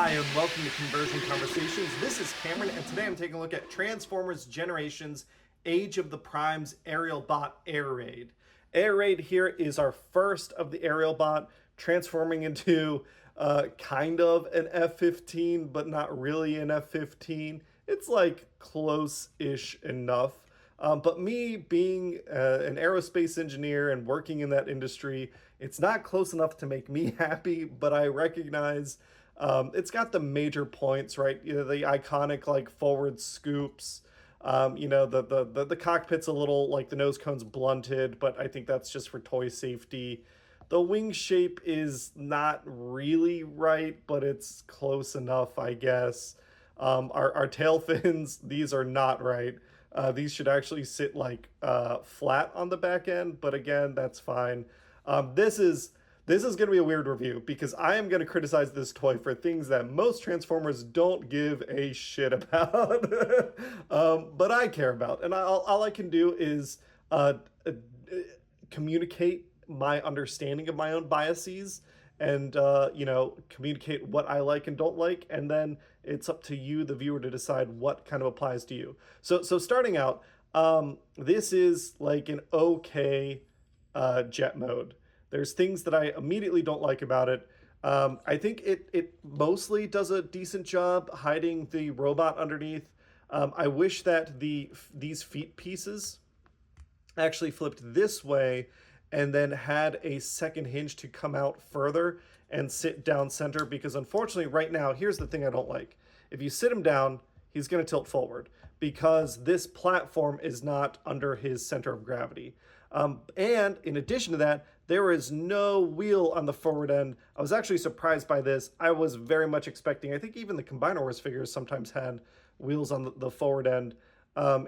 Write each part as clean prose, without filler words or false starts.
Hi, and welcome to Conversion Conversations. This is Cameron, and today I'm taking a look at Transformers Generations Age of the Primes Aerialbot Air Raid. Air Raid here is our first of the Aerialbot, transforming into kind of an F-15, but not really an F-15. It's like close-ish enough. But me being an aerospace engineer and working in that industry, it's not close enough to make me happy, but I recognize it's got the major points, right? You know, the iconic like forward scoops. The cockpit's a little like the nose cone's blunted, but I think that's just for toy safety. The wing shape is not really right, but it's close enough, I guess. Our tail fins, these are not right. These should actually sit like flat on the back end, but again, that's fine. This is going to be a weird review because I am going to criticize this toy for things that most Transformers don't give a shit about, but I care about. And all I can do is communicate my understanding of my own biases and, communicate what I like and don't like. And then it's up to you, the viewer, to decide what kind of applies to you. So starting out, this is like an okay jet mode. There's things that I immediately don't like about it. I think it mostly does a decent job hiding the robot underneath. I wish that these feet pieces actually flipped this way and then had a second hinge to come out further and sit down center, because unfortunately right now, here's the thing I don't like. If you sit him down, he's going to tilt forward because this platform is not under his center of gravity. And in addition to that, there is no wheel on the forward end. I was actually surprised by this. I was very much expecting, I think even the Combiner Wars figures sometimes had wheels on the forward end.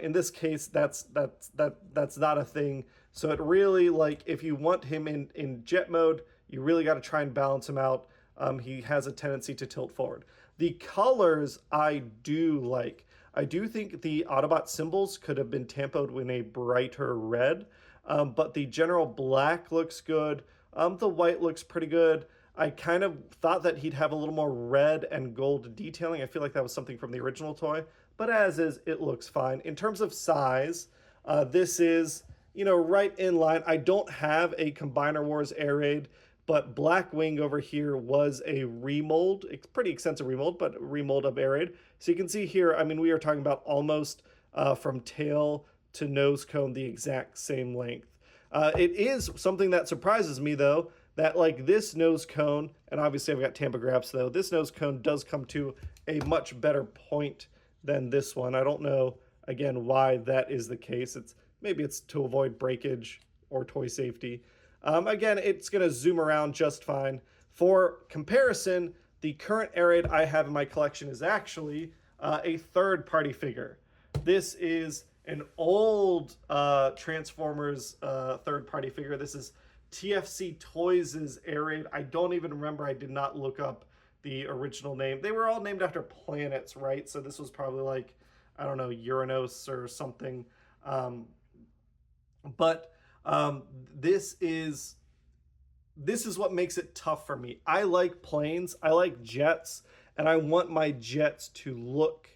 In this case, that's not a thing. So it really, like, if you want him in jet mode, you really got to try and balance him out. He has a tendency to tilt forward. The colors I do like. I do think the Autobot symbols could have been tempoed in a brighter red. But the general black looks good. The white looks pretty good. I kind of thought that he'd have a little more red and gold detailing. I feel like that was something from the original toy. But as is, it looks fine. In terms of size, this is, right in line. I don't have a Combiner Wars Air Raid, but Blackwing over here was a remold. It's pretty extensive remold, but remold of Air Raid. So you can see here, I mean, we are talking about almost from tail to nose cone the exact same length. It is something that surprises me, though, that like this nose cone, and obviously I've got Tampa Graps, though, this nose cone does come to a much better point than this one. I don't know, again, why that is the case. Maybe it's to avoid breakage or toy safety. Again, it's going to zoom around just fine. For comparison, the current Air Raid I have in my collection is actually a third-party figure. This is an old Transformers third-party figure. This is TFC Toys' Air Raid. I don't even remember. I did not look up the original name. They were all named after planets, right? So this was probably like, I don't know, Uranus or something. This is what makes it tough for me. I like planes. I like jets, and I want my jets to look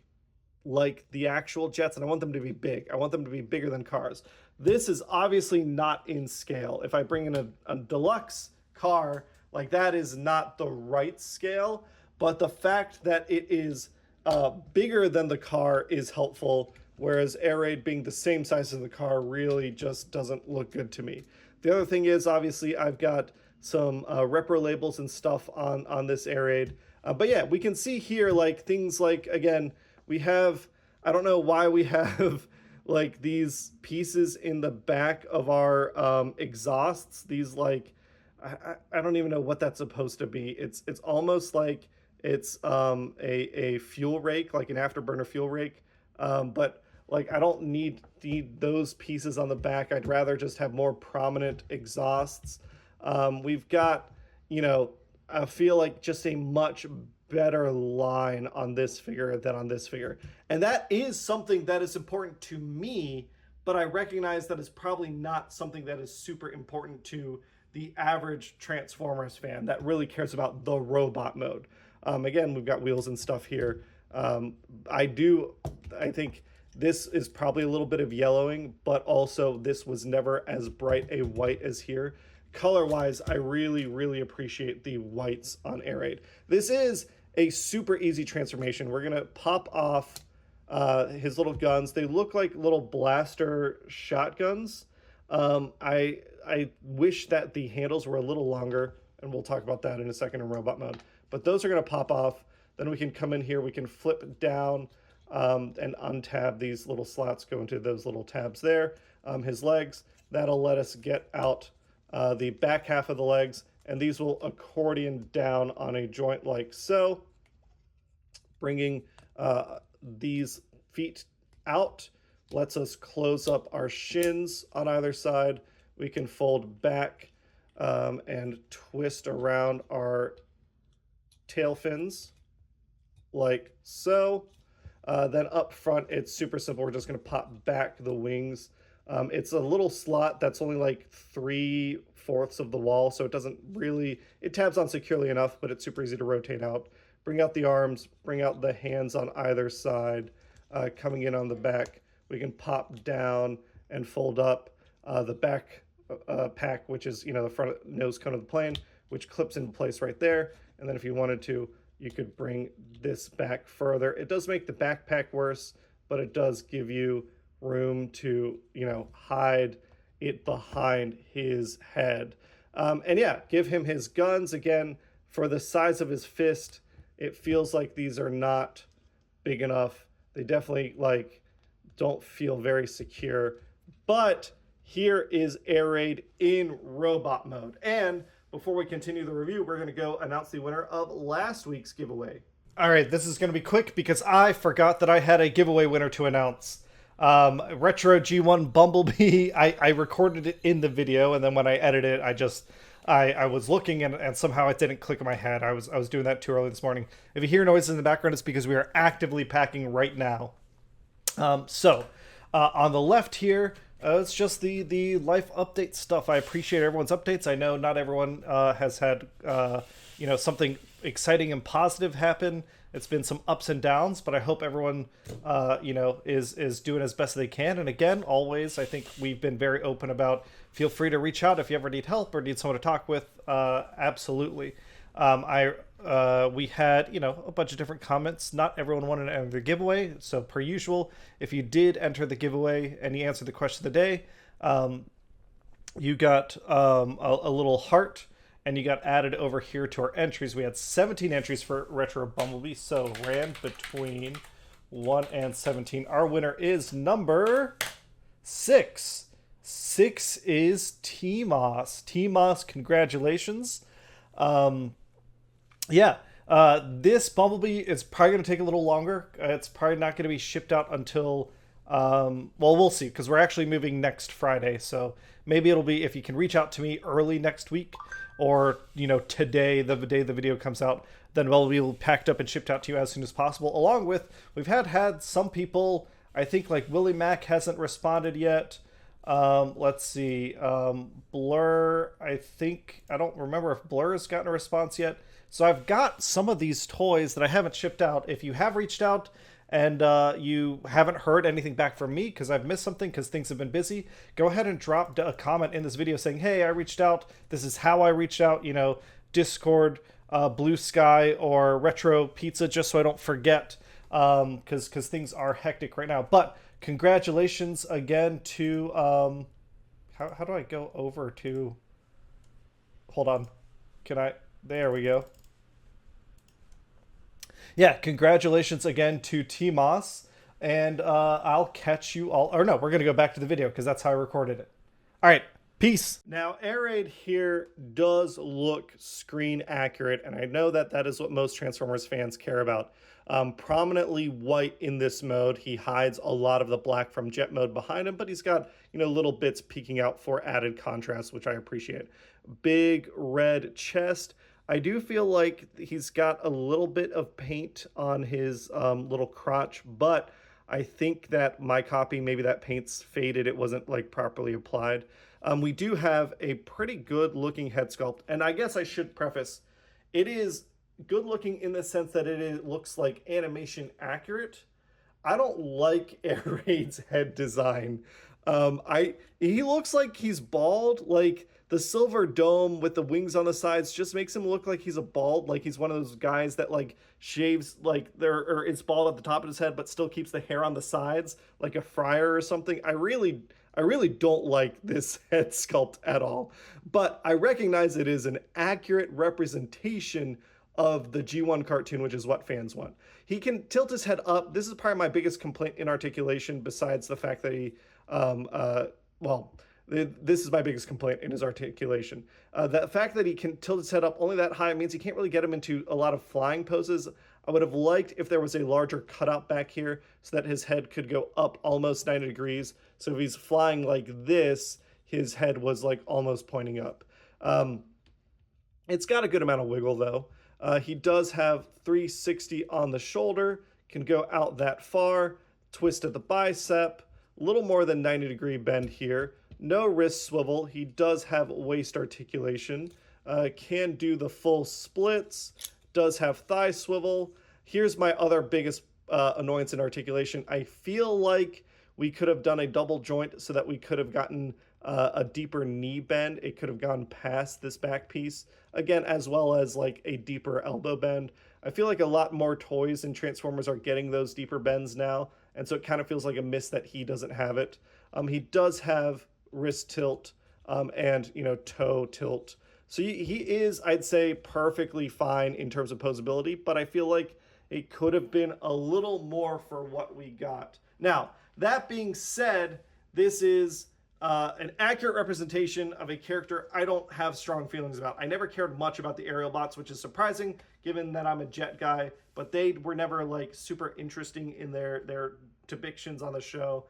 like the actual jets, and I want them to be big. I want them to be bigger than cars. This is obviously not in scale. If I bring in a deluxe car, like that is not the right scale, but the fact that it is bigger than the car is helpful, whereas Air Raid being the same size as the car really just doesn't look good to me. The other thing is, obviously, I've got some repro labels and stuff on this Air Raid. But yeah, we can see here like things like, again, we have, I don't know why we have like these pieces in the back of our exhausts. These like, I don't even know what that's supposed to be. It's almost like it's a fuel rake, like an afterburner fuel rake. But like, I don't need those pieces on the back. I'd rather just have more prominent exhausts. We've got, I feel like just a much better line on this figure than on this figure. And that is something that is important to me, but I recognize that it's probably not something that is super important to the average Transformers fan that really cares about the robot mode. Again, we've got wheels and stuff here. I think this is probably a little bit of yellowing, but also this was never as bright a white as here. Color-wise, I really, really appreciate the whites on Air Raid. This is a super easy transformation. We're gonna pop off his little guns. They look like little blaster shotguns. I wish that the handles were a little longer, and we'll talk about that in a second in robot mode. But those are gonna pop off. Then we can come in here, we can flip down and untab these little slots, go into those little tabs there. His legs, that'll let us get out the back half of the legs, and these will accordion down on a joint like so, bringing these feet out. Lets us close up our shins on either side. We can fold back and twist around our tail fins like so. Then up front, it's super simple. We're just going to pop back the wings. It's a little slot that's only like 3/4 of the wall, so it doesn't really, it tabs on securely enough, but it's super easy to rotate out. Bring out the arms, bring out the hands on either side. Coming in on the back, we can pop down and fold up the back pack, which is, the front nose cone of the plane, which clips into place right there. And then if you wanted to, you could bring this back further. It does make the backpack worse, but it does give you room to, hide it behind his head. And yeah, give him his guns. Again, for the size of his fist, it feels like these are not big enough. They definitely don't feel very secure. But here is Air Raid in robot mode. And before we continue the review, we're going to go announce the winner of last week's giveaway. All right, this is going to be quick because I forgot that I had a giveaway winner to announce. Retro G1 Bumblebee, I recorded it in the video, and then when I edited it, I was looking and somehow it didn't click in my head. I was doing that too early this morning. If you hear noises in the background, it's because we are actively packing right now. On the left here, it's just the life update stuff. I appreciate everyone's updates. I know not everyone has had something exciting and positive happen. It's been some ups and downs, but I hope everyone is doing as best they can. And again, always, I think we've been very open about, feel free to reach out if you ever need help or need someone to talk with. Absolutely. We had, a bunch of different comments. Not everyone wanted to enter the giveaway. So per usual, if you did enter the giveaway and you answered the question of the day, you got a little heart and you got added over here to our entries. We had 17 entries for Retro Bumblebee. So ran between 1 and 17. Our winner is number 6. 6 is T-Moss. T-Moss, congratulations. This Bumblebee is probably going to take a little longer. It's probably not going to be shipped out until, we'll see, because we're actually moving next Friday. So maybe it'll be, if you can reach out to me early next week, or, today, the day the video comes out, then Bumblebee will be packed up and shipped out to you as soon as possible. Along with, we've had some people, I think like Willie Mac hasn't responded yet. Let's see, Blur, I don't remember if Blur has gotten a response yet. So I've got some of these toys that I haven't shipped out. If you have reached out and you haven't heard anything back from me because I've missed something because things have been busy, go ahead and drop a comment in this video saying, hey, I reached out. This is how I reached out, Discord, Blue Sky, or Retro Pizza, just so I don't forget, because things are hectic right now. But congratulations again to, how do I go over to, hold on, there we go. Yeah, congratulations again to T-Moss, and I'll catch you all, or no, we're going to go back to the video because that's how I recorded it. All right, peace. Now, Air Raid here does look screen accurate, and I know that is what most Transformers fans care about. Prominently white in this mode. He hides a lot of the black from jet mode behind him, but he's got, little bits peeking out for added contrast, which I appreciate. Big red chest. I do feel like he's got a little bit of paint on his little crotch, but I think that my copy, maybe that paint's faded. It wasn't properly applied. We do have a pretty good looking head sculpt, and I guess I should preface, it is good looking in the sense that looks like animation accurate. I don't like Air Raid's head design. He looks like he's bald. Like the silver dome with the wings on the sides just makes him look like he's a bald. Like he's one of those guys that like shaves like there or it's bald at the top of his head, but still keeps the hair on the sides, like a friar or something. I really don't like this head sculpt at all. But I recognize it is an accurate representation of the G1 cartoon, which is what fans want. He can tilt his head up. This is probably my biggest complaint in articulation, besides the fact that he, well, this is my biggest complaint in his articulation. The fact that he can tilt his head up only that high means you can't really get him into a lot of flying poses. I would have liked if there was a larger cutout back here so that his head could go up almost 90 degrees. So if he's flying like this, his head was like almost pointing up. It's got a good amount of wiggle though. He does have 360 on the shoulder, can go out that far, twist at the bicep, a little more than 90-degree bend here. No wrist swivel. He does have waist articulation, can do the full splits, does have thigh swivel. Here's my other biggest annoyance in articulation. I feel like we could have done a double joint so that we could have gotten a deeper knee bend. It could have gone past this back piece. Again, as well as like a deeper elbow bend. I feel like a lot more toys and Transformers are getting those deeper bends now, and so it kind of feels like a miss that he doesn't have it. He does have wrist tilt and, you know, toe tilt. So he is, I'd say, perfectly fine in terms of posability, but I feel like it could have been a little more for what we got. Now, that being said, this is an accurate representation of a character I don't have strong feelings about. I never cared much about the Aerialbots, which is surprising given that I'm a jet guy, but they were never like super interesting in their depictions on the show.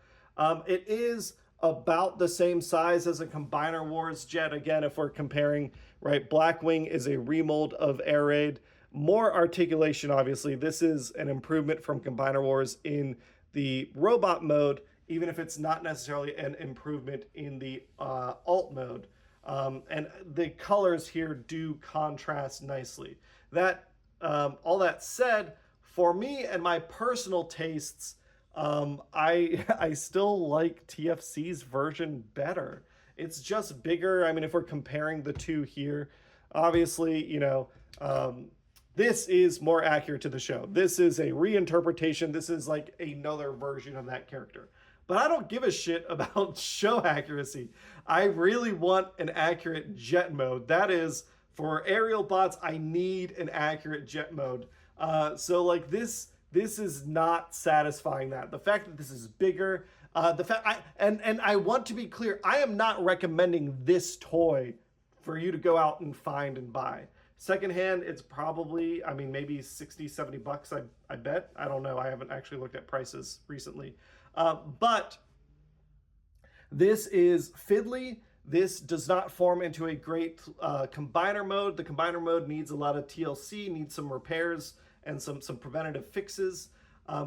It is about the same size as a Combiner Wars jet. Again, if we're comparing, right, Blackwing is a remold of Air Raid. More articulation, obviously. This is an improvement from Combiner Wars in the robot mode, even if it's not necessarily an improvement in the alt mode. And the colors here do contrast nicely. That all that said, for me and my personal tastes, I still like TFC's version better. It's just bigger. I mean, if we're comparing the two here, obviously, you know, this is more accurate to the show. This is a reinterpretation. This is like another version of that character. But I don't give a shit about show accuracy. I really want an accurate jet mode. That is, for Aerialbots, I need an accurate jet mode. So like this is not satisfying that. The fact that this is bigger, and I want to be clear, I am not recommending this toy for you to go out and find and buy. Secondhand, it's probably, I mean, maybe 60, 70 bucks, I bet. I don't know. I haven't actually looked at prices recently. But this is fiddly. This does not form into a great combiner mode. The combiner mode needs a lot of TLC, needs some repairs and some preventative fixes.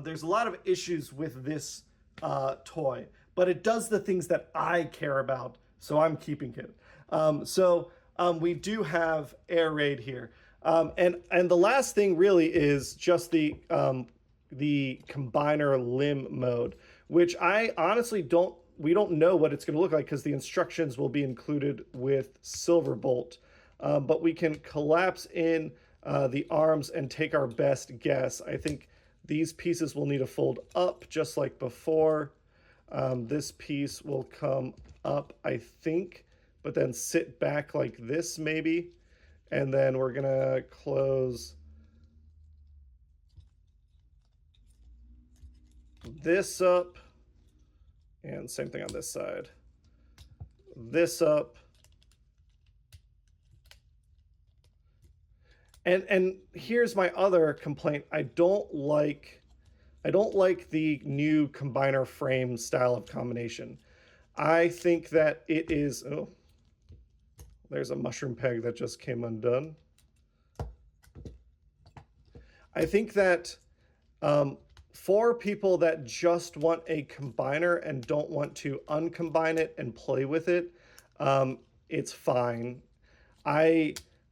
There's a lot of issues with this toy, but it does the things that I care about, so I'm keeping it. We do have Air Raid here. And the last thing really is just the combiner limb mode, which I honestly we don't know what it's going to look like because the instructions will be included with Silverbolt. But we can collapse in the arms and take our best guess. I think these pieces will need to fold up just like before. This piece will come up, I think, but then sit back like this maybe. And then we're gonna close this up. And same thing on this side. This up. And here's my other complaint. I don't like the new combiner frame style of combination. I think that it is, oh, there's a mushroom peg that just came undone. I think that for people that just want a combiner and don't want to uncombine it and play with it, it's fine.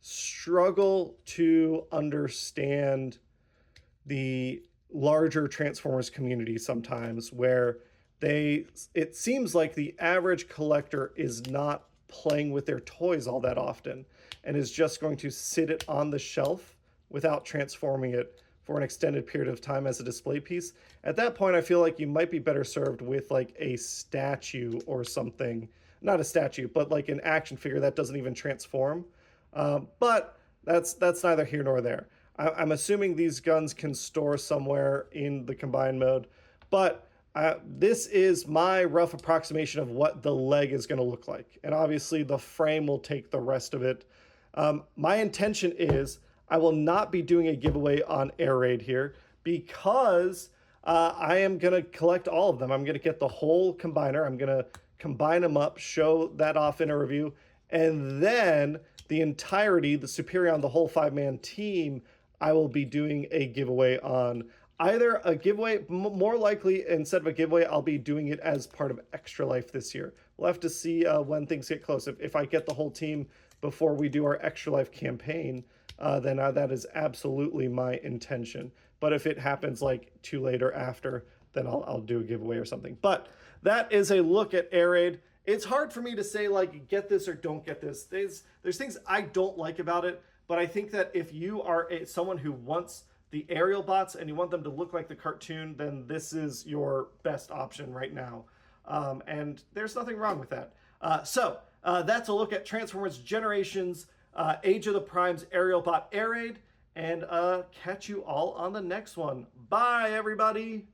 struggle to understand the larger Transformers community sometimes, where it seems like the average collector is not playing with their toys all that often and is just going to sit it on the shelf without transforming it for an extended period of time as a display piece. At that point, I feel like you might be better served with like a statue or something. Not a statue, but like an action figure that doesn't even transform. But that's neither here nor there. I'm assuming these guns can store somewhere in the combined mode, but this is my rough approximation of what the leg is going to look like. And obviously the frame will take the rest of it. My intention is I will not be doing a giveaway on Air Raid here because I am going to collect all of them. I'm going to get the whole combiner. I'm going to combine them up, show that off in a review, and then the entirety, the Superion, the whole 5-man team, I will be doing a giveaway on. Either a giveaway, more likely instead of a giveaway, I'll be doing it as part of Extra Life this year. We'll have to see when things get close. If I get the whole team before we do our Extra Life campaign, then that is absolutely my intention. But if it happens like too late or after, then I'll do a giveaway or something. But that is a look at Air Raid. It's hard for me to say like get this or don't get this. There's things I don't like about it, but I think that if you are someone who wants the Aerialbots and you want them to look like the cartoon, then this is your best option right now. And there's nothing wrong with that. So that's a look at Transformers Generations, Age of the Primes Aerialbot Air Raid, and catch you all on the next one. Bye, everybody!